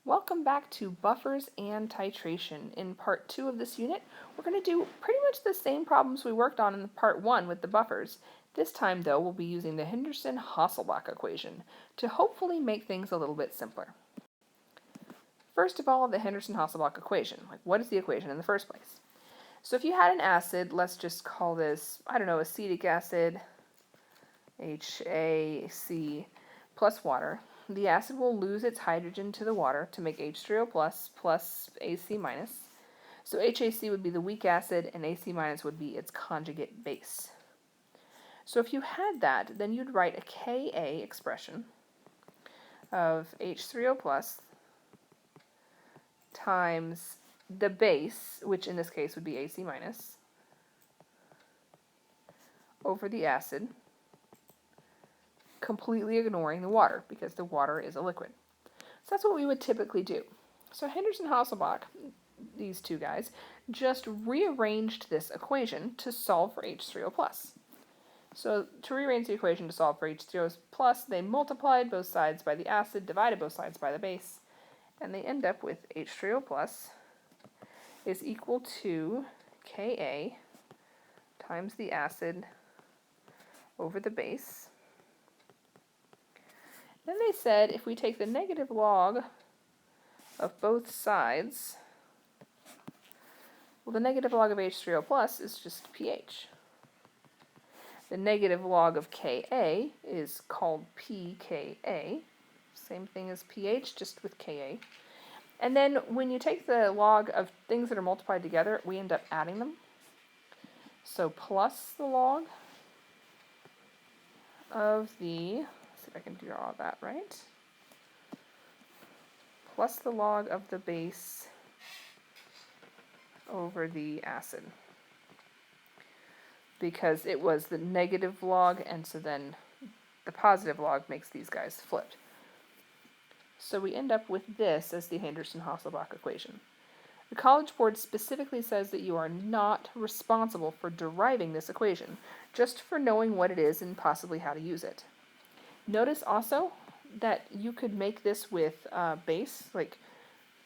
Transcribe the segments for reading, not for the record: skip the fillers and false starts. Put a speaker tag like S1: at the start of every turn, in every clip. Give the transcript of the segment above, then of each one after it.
S1: Welcome back to Buffers and Titration. In part 2 of this unit, we're going to do pretty much the same problems we worked on in part 1 with the buffers. This time, though, we'll be using the Henderson-Hasselbalch equation to hopefully make things a little bit simpler. First of all, the Henderson-Hasselbalch equation. What is the equation in the first place? So if you had an acid, let's just call this, acetic acid, HAC, plus water. The acid will lose its hydrogen to the water to make H3O plus AC minus. So HAC would be the weak acid and AC minus would be its conjugate base. So if you had that, then you'd write a Ka expression of H3O plus times the base, which in this case would be AC minus, over the acid, completely ignoring the water because the water is a liquid. So that's what we would typically do. So Henderson-Hasselbalch, these two guys, just rearranged this equation to solve for H3O+. So to rearrange the equation to solve for H3O+, they multiplied both sides by the acid, divided both sides by the base, and they end up with H3O+ is equal to Ka times the acid over the base. Then they said if we take the negative log of both sides, well, the negative log of H3O+ is just pH. The negative log of Ka is called pKa, same thing as pH, just with Ka. And then when you take the log of things that are multiplied together, we end up adding them. So plus the log of the, let's see if I can draw that right, plus the log of the base over the acid, because it was the negative log, and so then the positive log makes these guys flipped. So we end up with this as the Henderson-Hasselbalch equation. The College Board specifically says that you are not responsible for deriving this equation, just for knowing what it is and possibly how to use it. Notice also that you could make this with base, like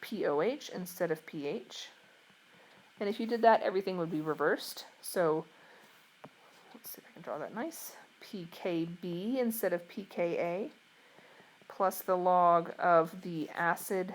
S1: POH instead of pH. And if you did that, everything would be reversed. So let's see if I can draw that nice. pKb instead of pKa, plus the log of the acid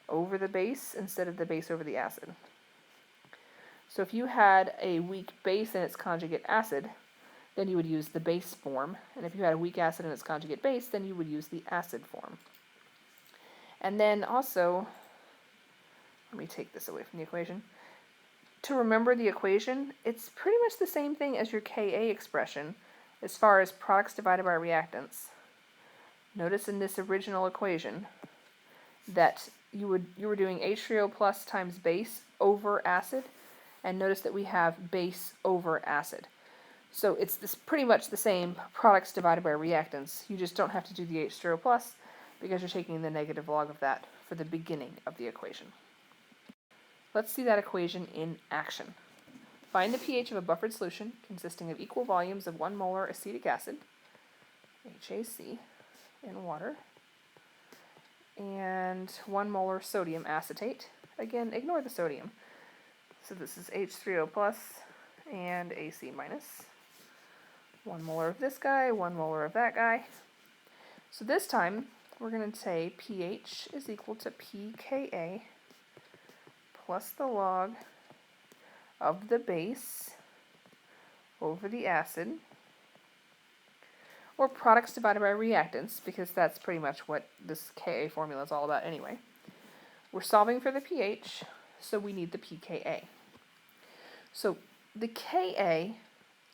S1: over the base instead of the base over the acid. So if you had a weak base and its conjugate acid, then you would use the base form. And if you had a weak acid and its conjugate base, then you would use the acid form. And then also, let me take this away from the equation. To remember the equation, it's pretty much the same thing as your Ka expression as far as products divided by reactants. Notice in this original equation that you were doing H3O+ times base over acid, and notice that we have base over acid. So it's pretty much the same products divided by reactants. You just don't have to do the H3O+ because you're taking the negative log of that for the beginning of the equation. Let's see that equation in action. Find the pH of a buffered solution consisting of equal volumes of 1 molar acetic acid, HAC, in water, and 1 molar sodium acetate. Again, ignore the sodium. So this is H3O+ and AC minus. 1 molar of this guy, 1 molar of that guy. So this time, we're going to say pH is equal to pKa plus the log of the base over the acid, or products divided by reactants, because that's pretty much what this Ka formula is all about anyway. We're solving for the pH, so we need the pKa. So the Ka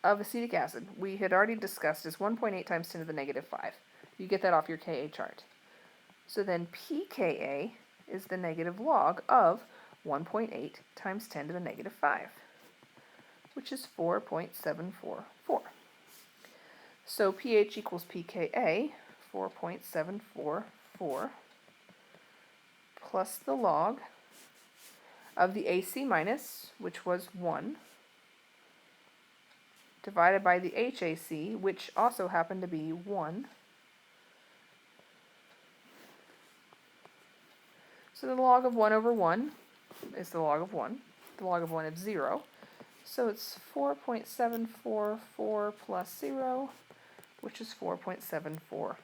S1: of acetic acid, we had already discussed, is 1.8 times 10 to the negative 5. You get that off your Ka chart. So then pKa is the negative log of 1.8 times 10 to the negative 5, which is 4.744. So pH equals pKa, 4.744, plus the log of the AC minus, which was 1, divided by the HAC, which also happened to be 1, So the log of 1 over 1 is the log of 1. The log of 1 is 0. So it's 4.744 plus 0, which is 4.744. So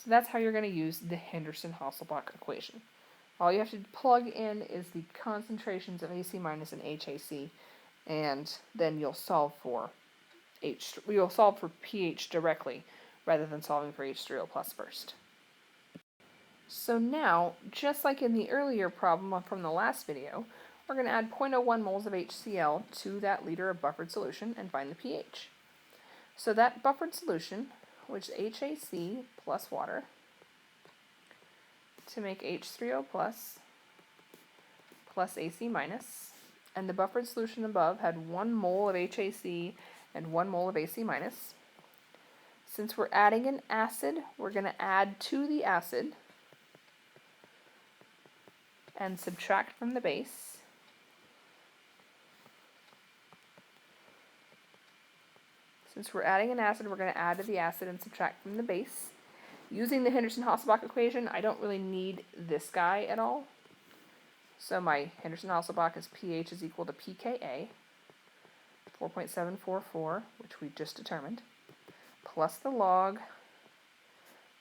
S1: that's how you're going to use the Henderson-Hasselbalch equation. All you have to plug in is the concentrations of AC minus and HAC, and then you'll solve for pH directly rather than solving for H3O plus first. So now, just like in the earlier problem from the last video, we're going to add 0.01 moles of HCl to that liter of buffered solution and find the pH. So that buffered solution, which is HAC plus water, to make H3O plus AC minus, and the buffered solution above had 1 mole of HAC and 1 mole of AC minus. Since we're adding an acid, we're going to add to the acid and subtract from the base. Since we're adding an acid, we're going to add to the acid and subtract from the base. Using the Henderson-Hasselbalch equation, I don't really need this guy at all. So my Henderson-Hasselbalch is pH is equal to pKa, 4.744, which we just determined, plus the log,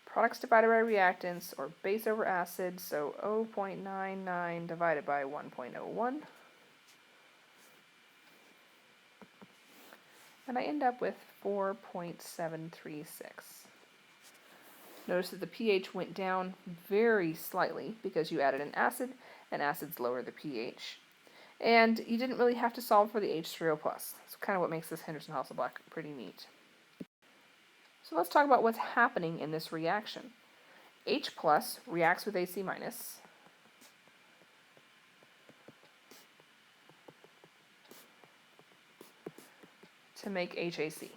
S1: products divided by reactants, or base over acid, so 0.99 divided by 1.01. And I end up with 4.736. Notice that the pH went down very slightly because you added an acid, and acids lower the pH. And you didn't really have to solve for the H3O+. That's kind of what makes this Henderson-Hasselbalch pretty neat. So let's talk about what's happening in this reaction. H plus reacts with AC minus. To make HAC.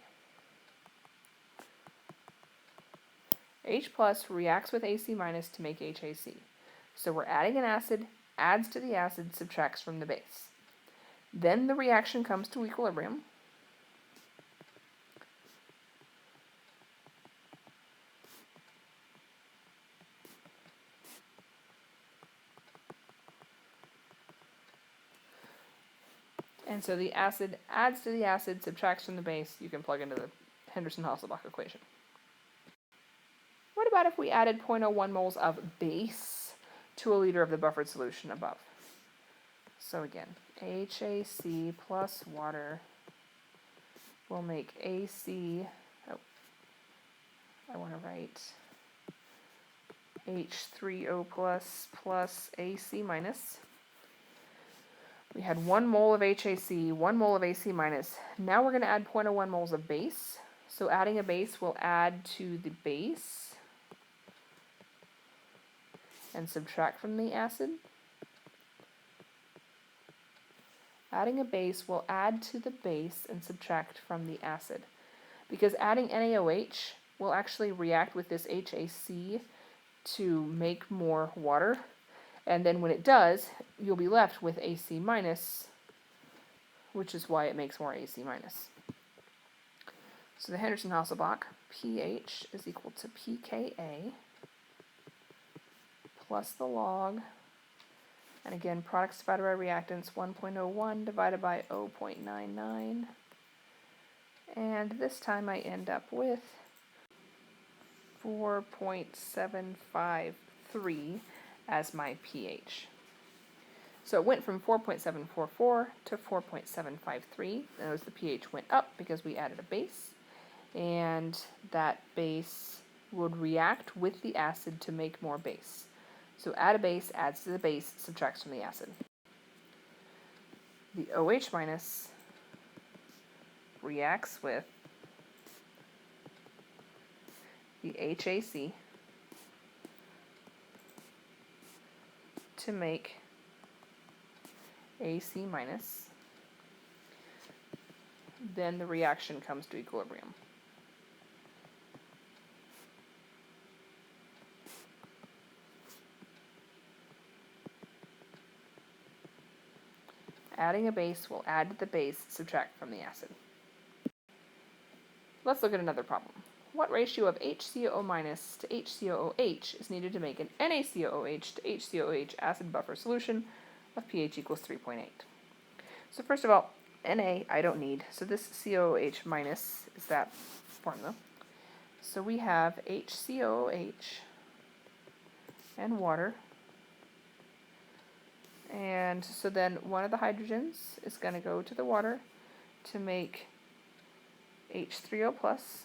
S1: H plus reacts with AC minus to make HAC. So we're adding an acid, adds to the acid, subtracts from the base. Then the reaction comes to equilibrium. And so the acid adds to the acid, subtracts from the base. You can plug into the Henderson-Hasselbalch equation. What about if we added 0.01 moles of base to a liter of the buffered solution above? So again, HAC plus water will make AC, I want to write H3O plus AC minus. We had 1 mole of HAC, 1 mole of AC minus. Now we're going to add 0.01 moles of base. So adding a base will add to the base and subtract from the acid. Adding a base will add to the base and subtract from the acid. Because adding NaOH will actually react with this HAC to make more water. And then when it does, you'll be left with AC minus, which is why it makes more AC minus. So the Henderson-Hasselbalch pH is equal to pKa plus the log, and again, products divided by reactants, 1.01 divided by 0.99. And this time I end up with 4.753 as my pH. So it went from 4.744 to 4.753. Notice the pH went up because we added a base, and that base would react with the acid to make more base. So add a base, adds to the base, subtracts from the acid. The OH minus reacts with the HAC to make AC minus. Then the reaction comes to equilibrium. Adding a base will add to the base, subtract from the acid. Let's look at another problem. what ratio of HCOO minus to HCOOH is needed to make an NaCOOH to HCOOH acid buffer solution of pH equals 3.8. So first of all, Na I don't need, so this COOH minus is that formula. So we have HCOOH and water. And so then one of the hydrogens is going to go to the water to make H3O plus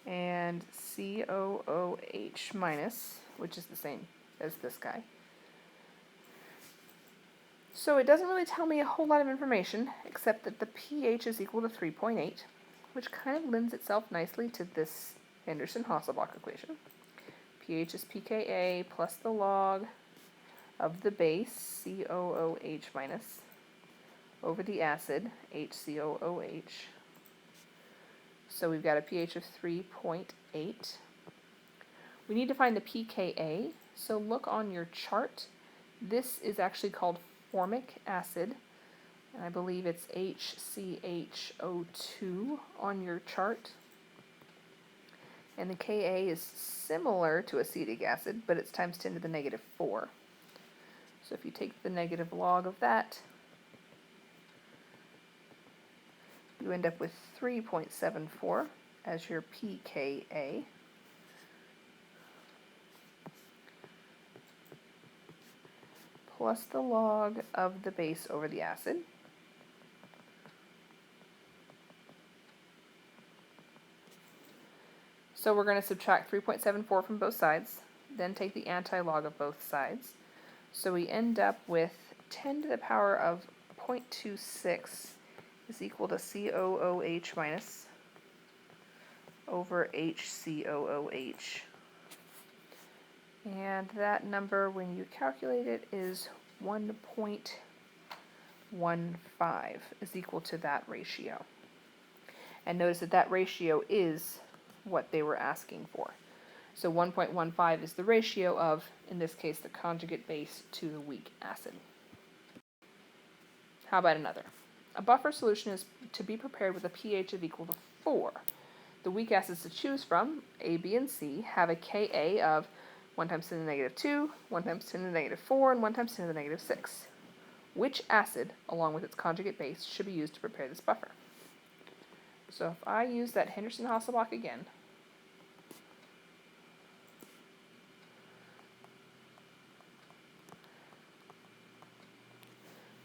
S1: and COOH minus, which is the same as this guy. So it doesn't really tell me a whole lot of information except that the pH is equal to 3.8, which kind of lends itself nicely to this Henderson-Hasselbalch equation. pH is pKa plus the log of the base, COOH minus, over the acid, HCOOH. So we've got a pH of 3.8. We need to find the pKa, so look on your chart. This is actually called formic acid, and I believe it's HCHO2 on your chart. And the Ka is similar to acetic acid, but it's times 10 to the negative 4. So if you take the negative log of that, you end up with 3.74 as your pKa. Plus the log of the base over the acid. So we're going to subtract 3.74 from both sides, then take the anti-log of both sides. So we end up with 10 to the power of 0.26 is equal to COOH minus over HCOOH. And that number, when you calculate it, is 1.15 is equal to that ratio. And notice that that ratio is what they were asking for. So 1.15 is the ratio of, in this case, the conjugate base to the weak acid. How about another? A buffer solution is to be prepared with a pH of equal to 4. The weak acids to choose from, A, B, and C, have a Ka of 1 times 10 to the negative 2, 1 times 10 to the negative 4, and 1 times 10 to the negative 6. Which acid, along with its conjugate base, should be used to prepare this buffer? So if I use that Henderson-Hasselbalch again,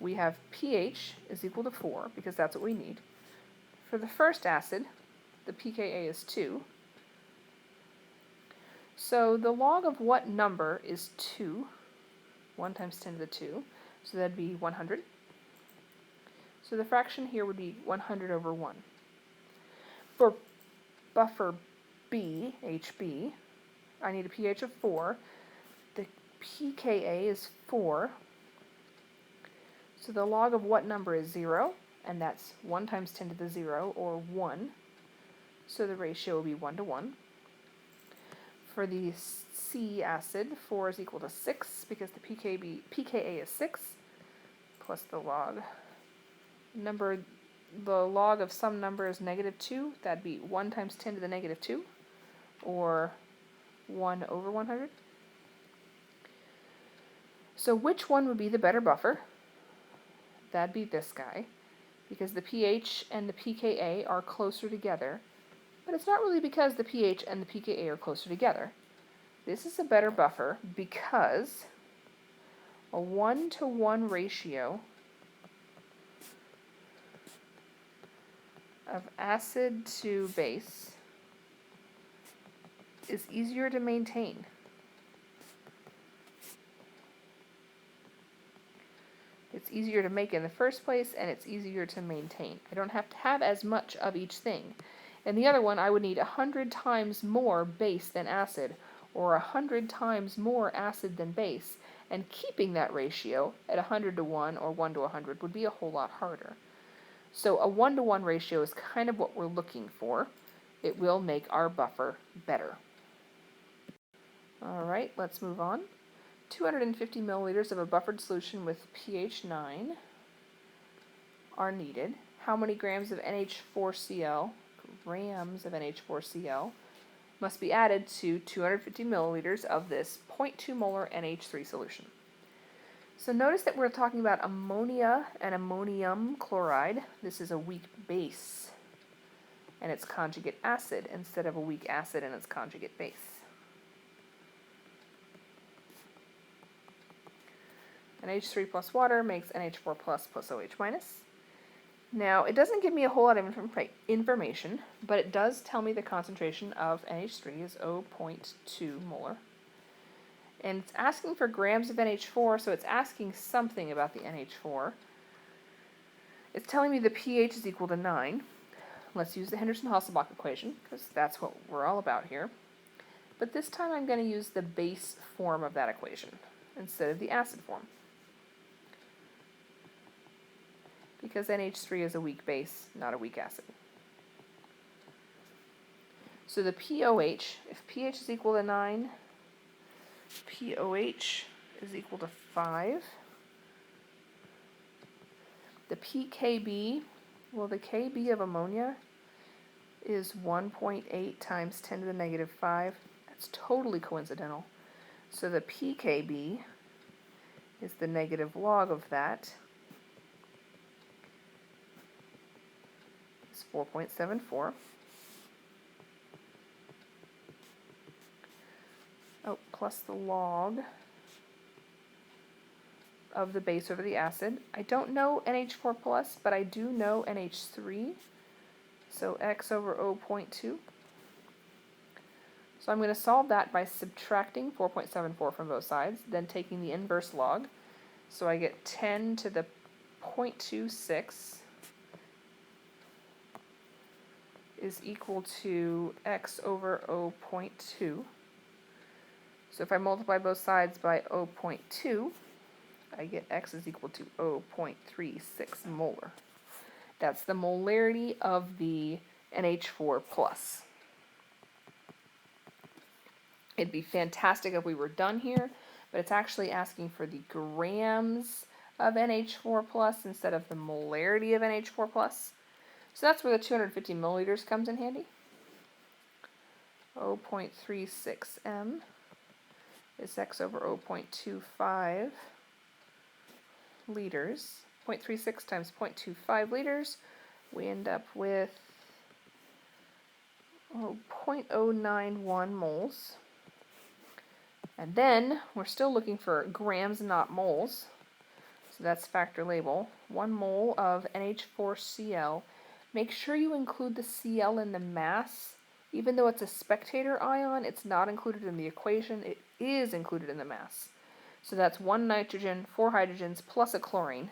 S1: we have pH is equal to 4, because that's what we need. For the first acid, the pKa is 2. So the log of what number is 2? 1 times 10 to the 2. So that'd be 100. So the fraction here would be 100 over 1. For buffer B, HB, I need a pH of 4. The pKa is 4. So the log of what number is 0? And that's 1 times 10 to the 0, or 1. So the ratio will be 1 to 1. For the C acid, 4 is equal to 6, because the pKa is 6, plus the log. The log of some number is negative 2. That'd be 1 times 10 to the negative 2, or 1 over 100. So which one would be the better buffer? That'd be this guy, because the pH and the pKa are closer together. But it's not really because the pH and the pKa are closer together. This is a better buffer because a 1-to-1 ratio of acid to base is easier to maintain. It's easier to make in the first place, and it's easier to maintain. I don't have to have as much of each thing. In the other one, I would need 100 times more base than acid, or 100 times more acid than base, and keeping that ratio at 100 to 1 or 1 to 100 would be a whole lot harder. So a 1-to-1 ratio is kind of what we're looking for. It will make our buffer better. Alright, let's move on. 250 milliliters of a buffered solution with pH 9 are needed. How many grams of NH4Cl, grams of NH4Cl must be added to 250 milliliters of this 0.2 molar NH3 solution. So notice that we're talking about ammonia and ammonium chloride. This is a weak base and its conjugate acid instead of a weak acid and its conjugate base. NH3 plus water makes NH4 plus OH minus. Now, it doesn't give me a whole lot of information, but it does tell me the concentration of NH3 is 0.2 molar. And it's asking for grams of NH4, so it's asking something about the NH4. It's telling me the pH is equal to 9. Let's use the Henderson-Hasselbalch equation, because that's what we're all about here. But this time I'm going to use the base form of that equation instead of the acid form, because NH3 is a weak base, not a weak acid. So the pOH, if pH is equal to 9, pOH is equal to 5. The pKb, well, the Kb of ammonia is 1.8 times 10 to the negative 5. That's totally coincidental. So the pKb is the negative log of that. It's 4.74. Oh, plus the log of the base over the acid. I don't know NH4 plus, but I do know NH3. So x over 0.2. So I'm going to solve that by subtracting 4.74 from both sides, then taking the inverse log. So I get 10 to the 0.26 is equal to x over 0.2. So if I multiply both sides by 0.2, I get x is equal to 0.36 molar. That's the molarity of the NH4 plus. It'd be fantastic if we were done here, but it's actually asking for the grams of NH4 plus instead of the molarity of NH4 plus. So that's where the 250 milliliters comes in handy. 0.36 m is x over 0.25 liters. 0.36 times 0.25 liters, we end up with 0.091 moles. And then we're still looking for grams, not moles. So that's factor label. 1 mole of NH4Cl. Make sure you include the Cl in the mass. Even though it's a spectator ion, it's not included in the equation. It is included in the mass. So that's 1 nitrogen, 4 hydrogens, plus a chlorine.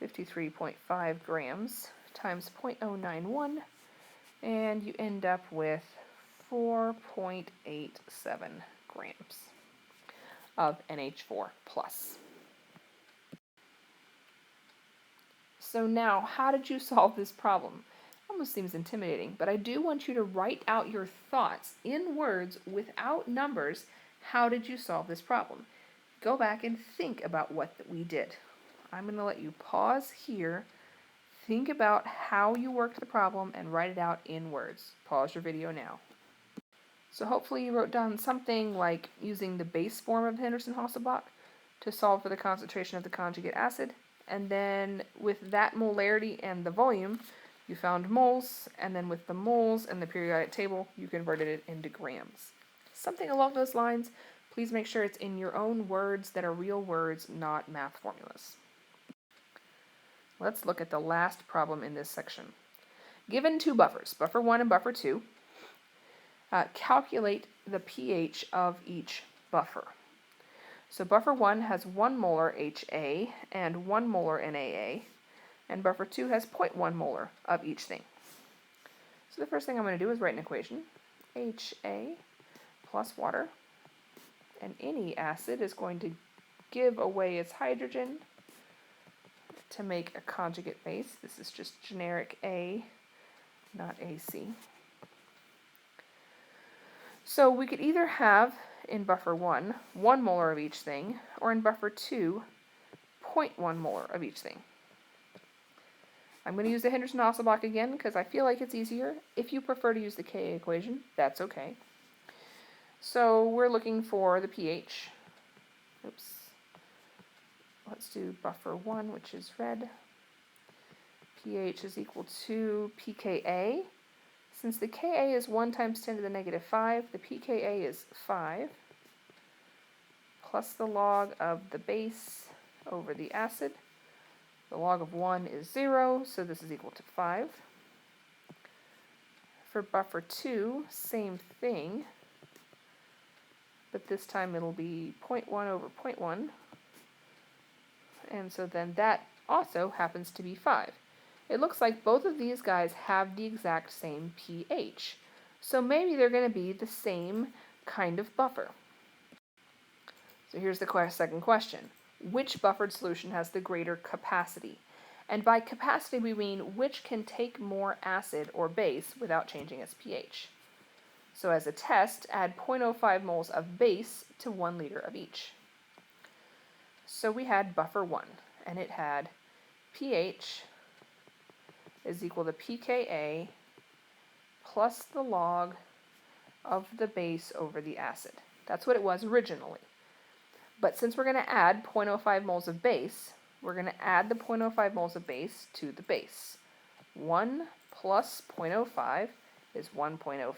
S1: 53.5 grams times 0.091. And you end up with 4.87 grams of NH4 plus. So now, how did you solve this problem? Almost seems intimidating, but I do want you to write out your thoughts in words without numbers. How did you solve this problem? Go back and think about what we did. I'm going to let you pause here, think about how you worked the problem, and write it out in words. Pause your video now. So hopefully you wrote down something like using the base form of Henderson-Hasselbalch to solve for the concentration of the conjugate acid, and then with that molarity and the volume, you found moles, and then with the moles and the periodic table, you converted it into grams. Something along those lines. Please make sure it's in your own words that are real words, not math formulas. Let's look at the last problem in this section. Given two buffers, buffer 1 and buffer 2, calculate the pH of each buffer. So buffer 1 has 1 molar HA and 1 molar NaA, and buffer 2 has 0.1 molar of each thing. So the first thing I'm going to do is write an equation. HA plus water, and any acid is going to give away its hydrogen to make a conjugate base. This is just generic A, not AC. So we could either have in buffer 1, 1 molar of each thing, or in buffer 2, 0.1 molar of each thing. I'm going to use the Henderson-Hasselbalch again because I feel like it's easier. If you prefer to use the Ka equation, that's okay. So we're looking for the pH. Oops. Let's do buffer 1, which is red. pH is equal to pKa. Since the Ka is 1 times 10 to the negative 5, the pKa is 5, plus the log of the base over the acid. The log of 1 is 0, so this is equal to 5. For buffer 2, same thing, but this time it'll be 0.1 over 0.1, and so then that also happens to be 5. It looks like both of these guys have the exact same pH, so maybe they're going to be the same kind of buffer. So here's the second question. Which buffered solution has the greater capacity? And by capacity we mean which can take more acid or base without changing its pH. So as a test, add 0.05 moles of base to 1 liter of each. So we had buffer 1, and it had pH is equal to pKa plus the log of the base over the acid. That's what it was originally. But since we're going to add 0.05 moles of base, we're going to add the 0.05 moles of base to the base. 1 plus 0.05 is 1.05.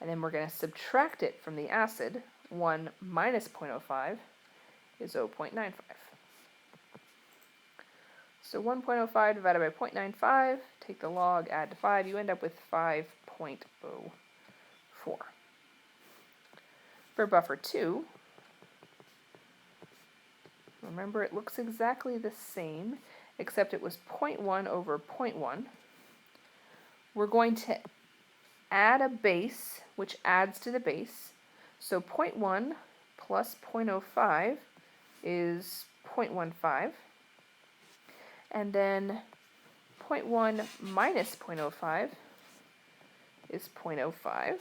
S1: And then we're going to subtract it from the acid. 1 minus 0.05 is 0.95. So 1.05 divided by 0.95, take the log, add to 5, you end up with 5.04. For buffer 2, remember it looks exactly the same, except it was 0.1 over 0.1. We're going to add a base, which adds to the base. So 0.1 plus 0.05 is 0.15. And then 0.1 minus 0.05 is 0.05.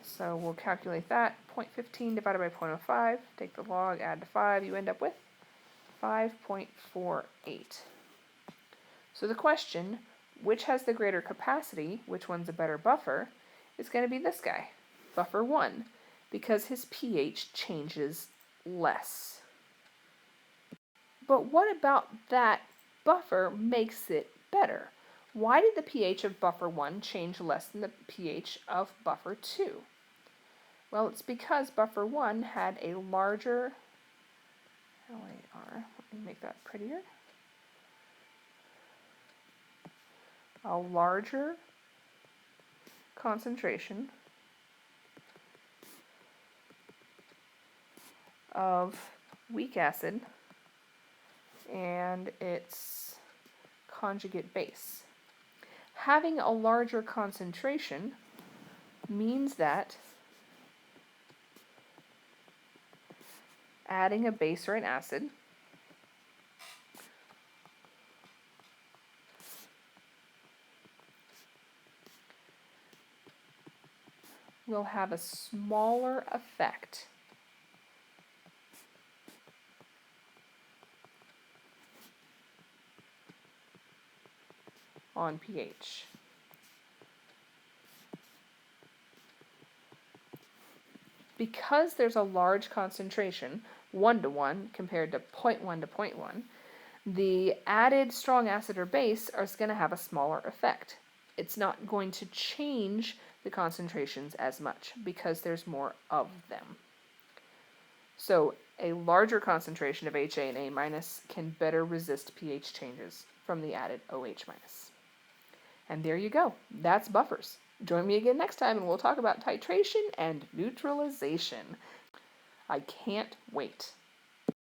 S1: So we'll calculate that. 0.15 divided by 0.05, take the log, add to 5, you end up with 5.48. So the question, which has the greater capacity, which one's a better buffer, is going to be this guy, buffer 1, because his pH changes less. But what about that buffer makes it better? Why did the pH of buffer 1 change less than the pH of buffer 2? Well, it's because buffer 1 had a larger, let me make that prettier, a larger concentration of weak acid and its conjugate base. Having a larger concentration means that adding a base or an acid will have a smaller effect on pH. Because there's a large concentration, 1 to 1 compared to 0.1 to 0.1, the added strong acid or base is going to have a smaller effect. It's not going to change the concentrations as much because there's more of them. So a larger concentration of HA and A- can better resist pH changes from the added OH-. And there you go. That's buffers. Join me again next time and we'll talk about titration and neutralization. I can't wait.